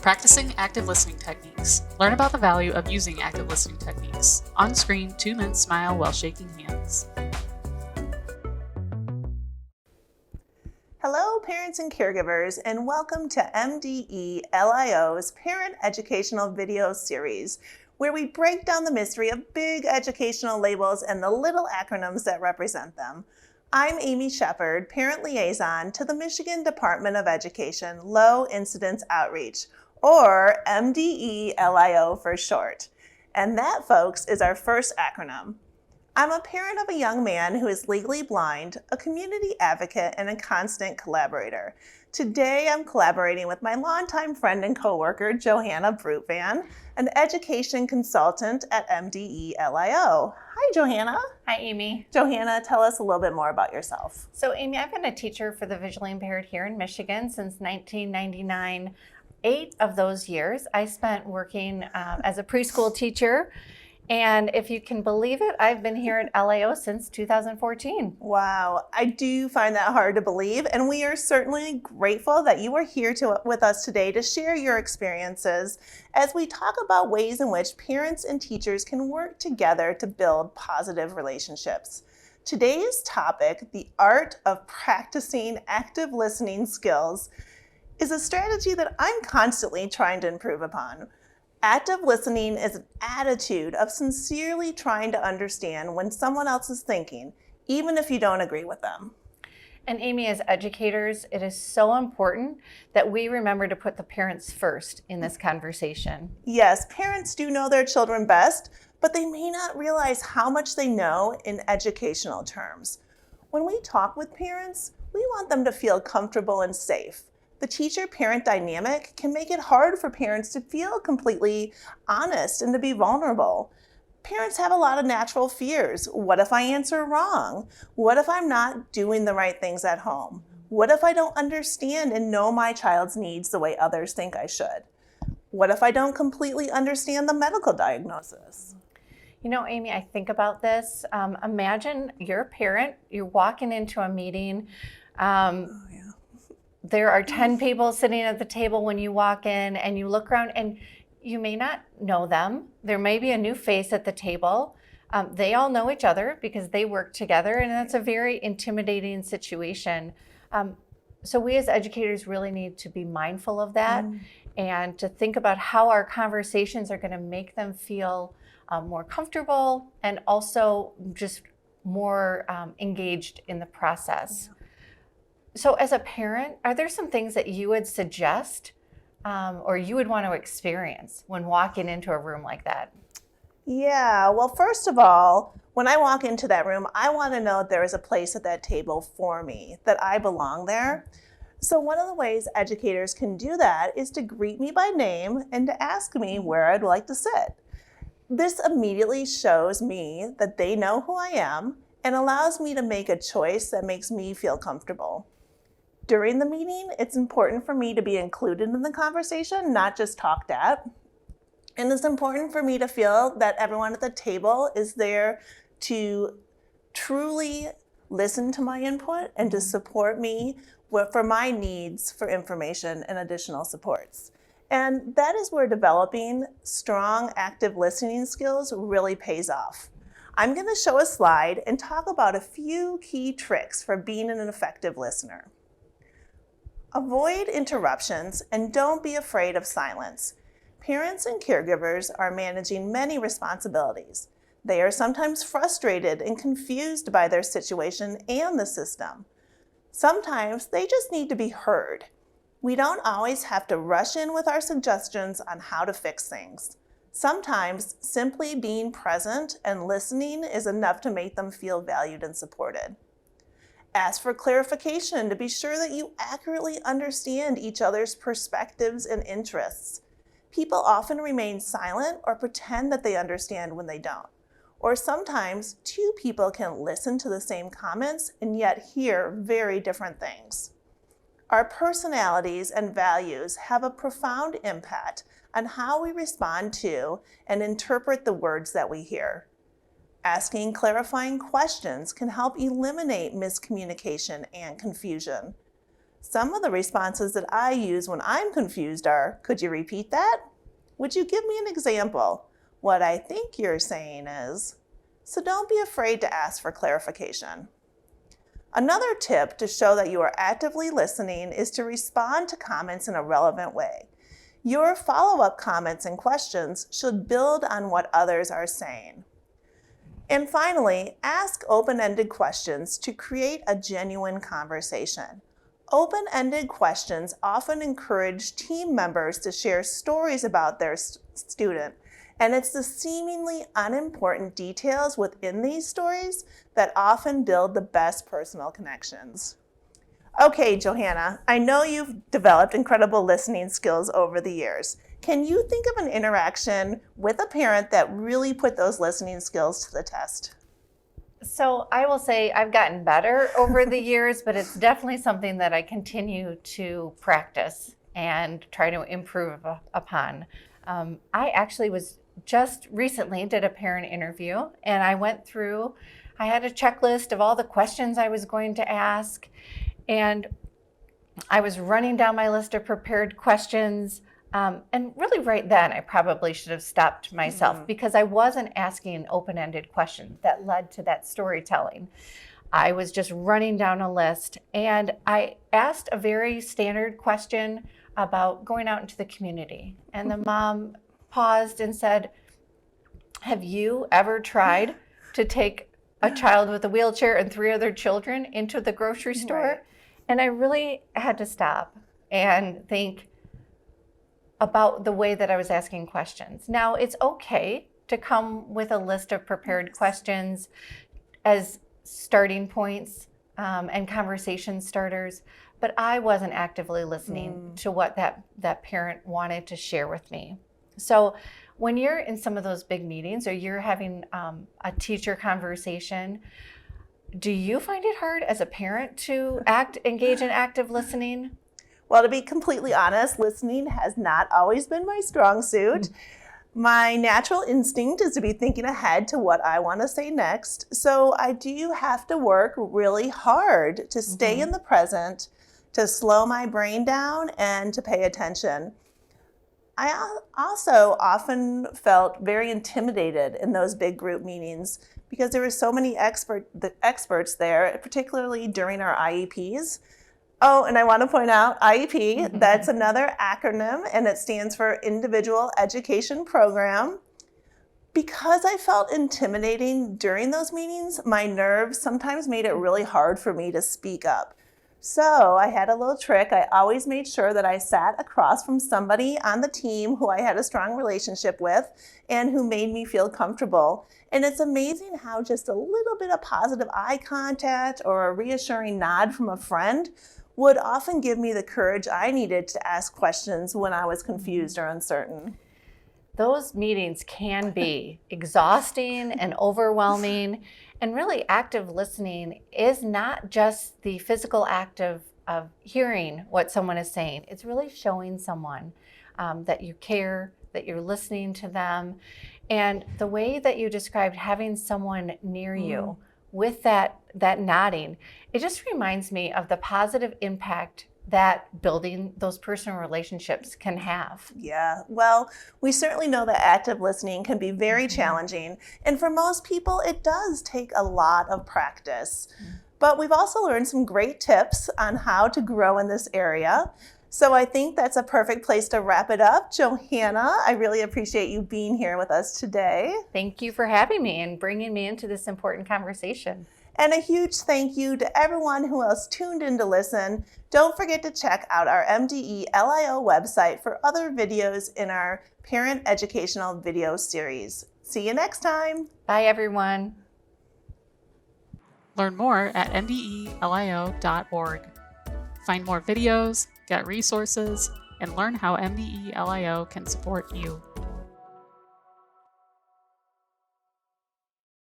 Practicing active listening techniques. Learn about the value of using active listening techniques. On screen, 2-minute smile while shaking hands. Hello, parents and caregivers, and welcome to MDE LIO's Parent Educational Video Series, where we break down the mystery of big educational labels and the little acronyms that represent them. I'm Amy Shepard, Parent Liaison to the Michigan Department of Education Low Incidence Outreach, or MDE-LIO for short. And that, folks, is our first acronym. I'm a parent of a young man who is legally blind, a community advocate, and a constant collaborator. Today, I'm collaborating with my longtime friend and coworker, Johanna Brutvan, an education consultant at MDE-LIO. Hi, Johanna. Hi, Amy. Johanna, tell us a little bit more about yourself. So, Amy, I've been a teacher for the visually impaired here in Michigan since 1999. 8 of those years I spent working as a preschool teacher. And if you can believe it, I've been here at LIO since 2014. Wow, I do find that hard to believe, and we are certainly grateful that you are here with us today to share your experiences as we talk about ways in which parents and teachers can work together to build positive relationships. Today's topic, the art of practicing active listening skills, is a strategy that I'm constantly trying to improve upon. Active listening is an attitude of sincerely trying to understand when someone else is thinking, even if you don't agree with them. And Amy, as educators, it is so important that we remember to put the parents first in this conversation. Yes, parents do know their children best, but they may not realize how much they know in educational terms. When we talk with parents, we want them to feel comfortable and safe. The teacher-parent dynamic can make it hard for parents to feel completely honest and to be vulnerable. Parents have a lot of natural fears. What if I answer wrong? What if I'm not doing the right things at home? What if I don't understand and know my child's needs the way others think I should? What if I don't completely understand the medical diagnosis? You know, Amy, I think about this. Imagine you're a parent, you're walking into a meeting. There are 10 people sitting at the table when you walk in, and you look around and you may not know them. There may be a new face at the table. They all know each other because they work together, and that's a very intimidating situation. So we as educators really need to be mindful of that and to think about how our conversations are going to make them feel more comfortable and also just more engaged in the process. So as a parent, are there some things that you would suggest or you would want to experience when walking into a room like that? Yeah, well, first of all, when I walk into that room, I want to know there is a place at that table for me, that I belong there. So one of the ways educators can do that is to greet me by name and to ask me where I'd like to sit. This immediately shows me that they know who I am and allows me to make a choice that makes me feel comfortable. During the meeting, it's important for me to be included in the conversation, not just talked at. And it's important for me to feel that everyone at the table is there to truly listen to my input and to support me for my needs for information and additional supports. And that is where developing strong active listening skills really pays off. I'm going to show a slide and talk about a few key tricks for being an effective listener. Avoid interruptions and don't be afraid of silence. Parents and caregivers are managing many responsibilities. They are sometimes frustrated and confused by their situation and the system. Sometimes they just need to be heard. We don't always have to rush in with our suggestions on how to fix things. Sometimes simply being present and listening is enough to make them feel valued and supported. Ask for clarification to be sure that you accurately understand each other's perspectives and interests. People often remain silent or pretend that they understand when they don't. Or sometimes two people can listen to the same comments and yet hear very different things. Our personalities and values have a profound impact on how we respond to and interpret the words that we hear. Asking clarifying questions can help eliminate miscommunication and confusion. Some of the responses that I use when I'm confused are, could you repeat that? Would you give me an example? What I think you're saying is. So don't be afraid to ask for clarification. Another tip to show that you are actively listening is to respond to comments in a relevant way. Your follow-up comments and questions should build on what others are saying. And finally, ask open-ended questions to create a genuine conversation. Open-ended questions often encourage team members to share stories about their student, and it's the seemingly unimportant details within these stories that often build the best personal connections. Okay, Johanna, I know you've developed incredible listening skills over the years. Can you think of an interaction with a parent that really put those listening skills to the test? So I will say I've gotten better over the years, but it's definitely something that I continue to practice and try to improve upon. I actually was just recently did a parent interview, and I had a checklist of all the questions I was going to ask, and I was running down my list of prepared questions. And really right then, I probably should have stopped myself because I wasn't asking open-ended questions that led to that storytelling. I was just running down a list, and I asked a very standard question about going out into the community. And the mom paused and said, have you ever tried to take a child with a wheelchair and 3 other children into the grocery store? Right. And I really had to stop and think about the way that I was asking questions. Now, it's okay to come with a list of prepared questions as starting points and conversation starters, but I wasn't actively listening to what that parent wanted to share with me. So when you're in some of those big meetings or you're having a teacher conversation, do you find it hard as a parent to engage in active listening? Well, to be completely honest, listening has not always been my strong suit. My natural instinct is to be thinking ahead to what I want to say next. So I do have to work really hard to stay in the present, to slow my brain down, and to pay attention. I also often felt very intimidated in those big group meetings because there were so many experts there, particularly during our IEPs. Oh, and I want to point out IEP, that's another acronym, and it stands for Individual Education Program. Because I felt intimidating during those meetings, my nerves sometimes made it really hard for me to speak up. So I had a little trick. I always made sure that I sat across from somebody on the team who I had a strong relationship with and who made me feel comfortable. And it's amazing how just a little bit of positive eye contact or a reassuring nod from a friend would often give me the courage I needed to ask questions when I was confused or uncertain. Those meetings can be exhausting and overwhelming. And really, active listening is not just the physical act of hearing what someone is saying. It's really showing someone that you care, that you're listening to them. And the way that you described having someone near you with that nodding, it just reminds me of the positive impact that building those personal relationships can have. Yeah, well, we certainly know that active listening can be very challenging. And for most people, it does take a lot of practice. But we've also learned some great tips on how to grow in this area. So I think that's a perfect place to wrap it up. Johanna, I really appreciate you being here with us today. Thank you for having me and bringing me into this important conversation. And a huge thank you to everyone who else tuned in to listen. Don't forget to check out our MDE LIO website for other videos in our Parent Educational Video Series. See you next time. Bye, everyone. Learn more at ndelio.org. Find more videos, get resources, and learn how MDE LIO can support you.